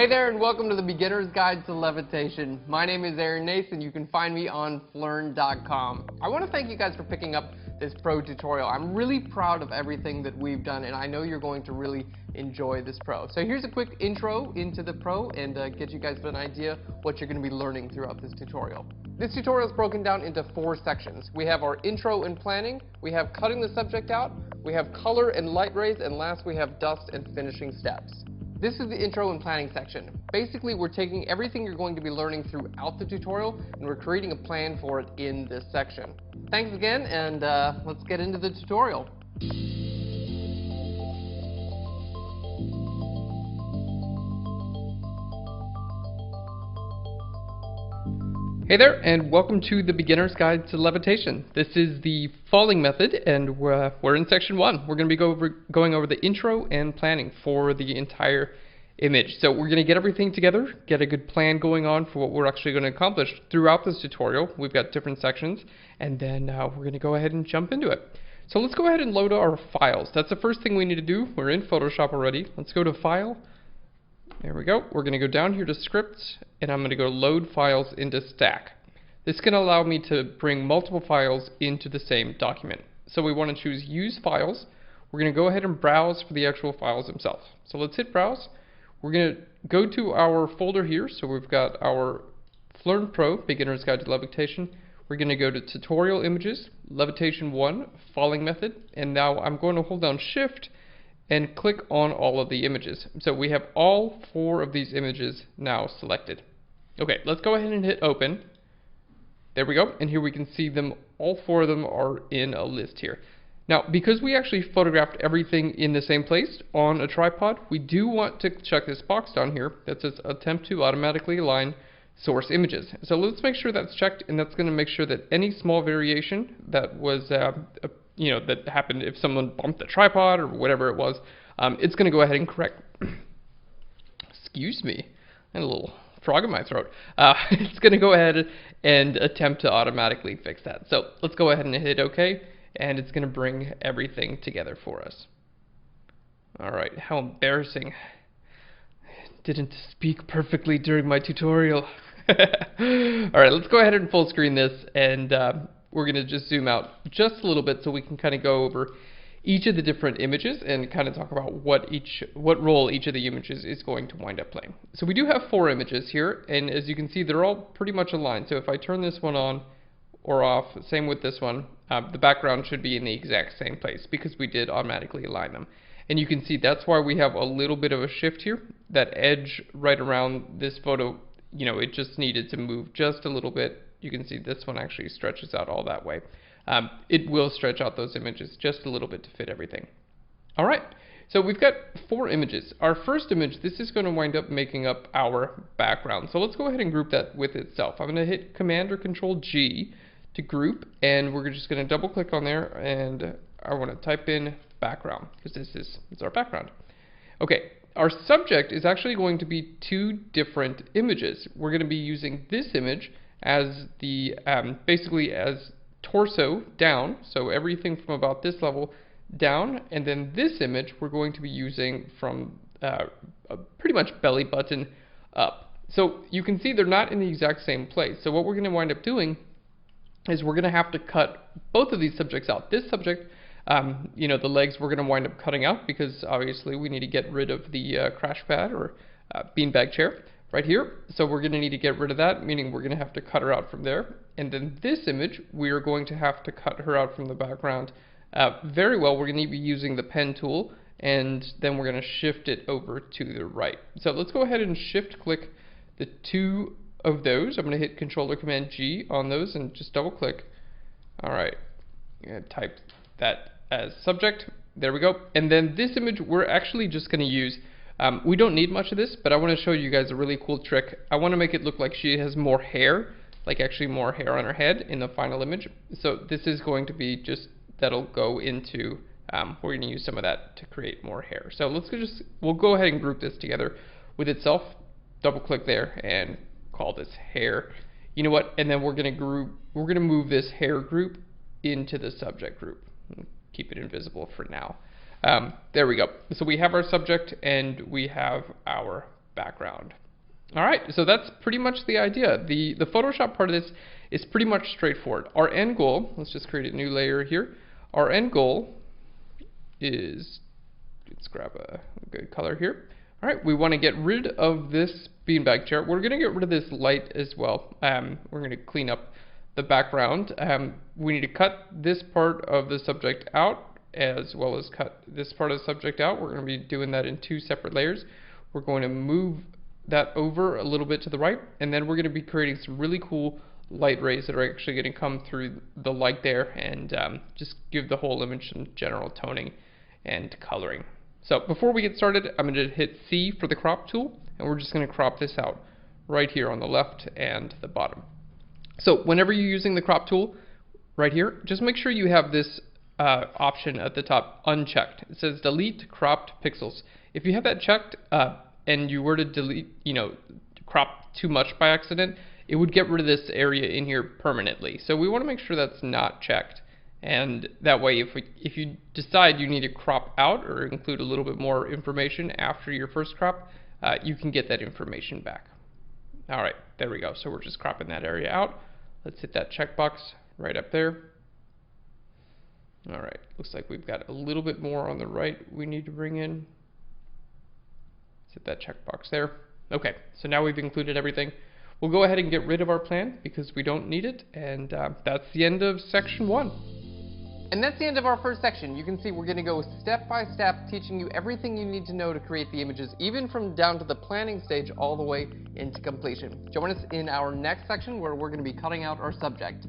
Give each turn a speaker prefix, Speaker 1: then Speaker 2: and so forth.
Speaker 1: Hey there, and welcome to the Beginner's Guide to Levitation. My name is Aaron Nace, and you can find me on Phlearn.com. I want to thank you guys for picking up this pro tutorial. I'm really proud of everything that we've done, and I know you're going to really enjoy this pro. So here's a quick intro into the pro and get you guys an idea what you're going to be learning throughout this tutorial. This tutorial is broken down into 4 sections. We have our intro and planning, we have cutting the subject out, we have color and light rays, and last we have dust and finishing steps. This is the intro and planning section. Basically, we're taking everything you're going to be learning throughout the tutorial and we're creating a plan for it in this section. Thanks again, and let's get into the tutorial. Hey there, and welcome to the Beginner's Guide to Levitation. This is the falling method, and we're in section 1. We're going to be going over the intro and planning for the entire image. So we're going to get everything together, get a good plan going on for what we're actually going to accomplish throughout this tutorial. We've got different sections, and then we're going to go ahead and jump into it. So let's go ahead and load our files. That's the first thing we need to do. We're in Photoshop already. Let's go to File. There we go. We're going to go down here to Script, and I'm going to go Load Files into Stack. This can allow me to bring multiple files into the same document. So we want to choose Use Files. We're going to go ahead and browse for the actual files themselves. So let's hit Browse. We're going to go to our folder here. So we've got our Phlearn Pro, Beginner's Guide to Levitation. We're going to go to Tutorial Images, Levitation 1, Falling Method, and now I'm going to hold down Shift and click on all of the images. So we have all 4 of these images now selected. Okay, let's go ahead and hit Open. There we go, and here we can see them, all 4 of them are in a list here. Now, because we actually photographed everything in the same place on a tripod, we do want to check this box down here that says Attempt to Automatically Align Source Images. So let's make sure that's checked, and that's going to make sure that any small variation that was that happened if someone bumped the tripod or whatever it was, it's going to go ahead and correct. Excuse me, I had a little frog in my throat. It's going to go ahead and attempt to automatically fix that. So let's go ahead and hit OK, and it's going to bring everything together for us. All right, how embarrassing. I didn't speak perfectly during my tutorial. All right, let's go ahead and full screen this, and we're going to just zoom out just a little bit so we can kind of go over each of the different images and kind of talk about what role each of the images is going to wind up playing. So we do have 4 images here, and as you can see, they're all pretty much aligned. So if I turn this one on or off, same with this one, the background should be in the exact same place because we did automatically align them. And you can see that's why we have a little bit of a shift here. That edge right around this photo, it just needed to move just a little bit. You can see this one actually stretches out all that way. It will stretch out those images just a little bit to fit everything. All right, so we've got 4 images. Our first image, this is going to wind up making up our background. So let's go ahead and group that with itself. I'm going to hit Command or Control G to group, and we're just going to double click on there, and I want to type in background because this is our background. Okay, our subject is actually going to be 2 different images. We're going to be using this image as the basically as torso down, so everything from about this level down, and then this image we're going to be using from pretty much belly button up. So you can see they're not in the exact same place. So what we're going to wind up doing is we're going to have to cut both of these subjects out. This subject, the legs we're going to wind up cutting out because obviously we need to get rid of the crash pad or beanbag chair right here. So we're going to need to get rid of that, meaning we're going to have to cut her out from there. And then this image, we are going to have to cut her out from the background very well. We're going to be using the pen tool, and then we're going to shift it over to the right. So let's go ahead and shift click the 2 of those. I'm going to hit Control or Command G on those and just double click. All right, I'm going to type that as subject. There we go. And then this image, we're actually just going to use we don't need much of this, but I want to show you guys a really cool trick. I want to make it look like she has more hair, like actually more hair on her head in the final image. So this is going to be just, that'll go into, we're going to use some of that to create more hair. So we'll go ahead and group this together with itself. Double click there and call this hair. You know what? And then we're going to move this hair group into the subject group. Keep it invisible for now. There we go. So we have our subject and we have our background. Alright, so that's pretty much the idea. The Photoshop part of this is pretty much straightforward. Our end goal, let's just create a new layer here. Our end goal is, let's grab a good color here. Alright, we want to get rid of this beanbag chair. We're going to get rid of this light as well. We're going to clean up the background. We need to cut this part of the subject out as well as cut this part of the subject out. We're going to be doing that in 2 separate layers. We're going to move that over a little bit to the right, and then we're going to be creating some really cool light rays that are actually going to come through the light there and just give the whole image some general toning and coloring. So before we get started, I'm going to hit C for the crop tool, and we're just going to crop this out right here on the left and the bottom. So whenever you're using the crop tool right here, just make sure you have this option at the top unchecked. It says delete cropped pixels. If you have that checked, and you were to delete, crop too much by accident, it would get rid of this area in here permanently. So we want to make sure that's not checked. And that way, if you decide you need to crop out or include a little bit more information after your first crop, you can get that information back. All right, there we go. So we're just cropping that area out. Let's hit that checkbox right up there. All right, looks like we've got a little bit more on the right we need to bring in. Hit that checkbox there. Okay, so now we've included everything. We'll go ahead and get rid of our plan because we don't need it, and that's the end of section 1. And that's the end of our first section. You can see we're going to go step by step, teaching you everything you need to know to create the images, even from down to the planning stage all the way into completion. Join us in our next section where we're going to be cutting out our subject.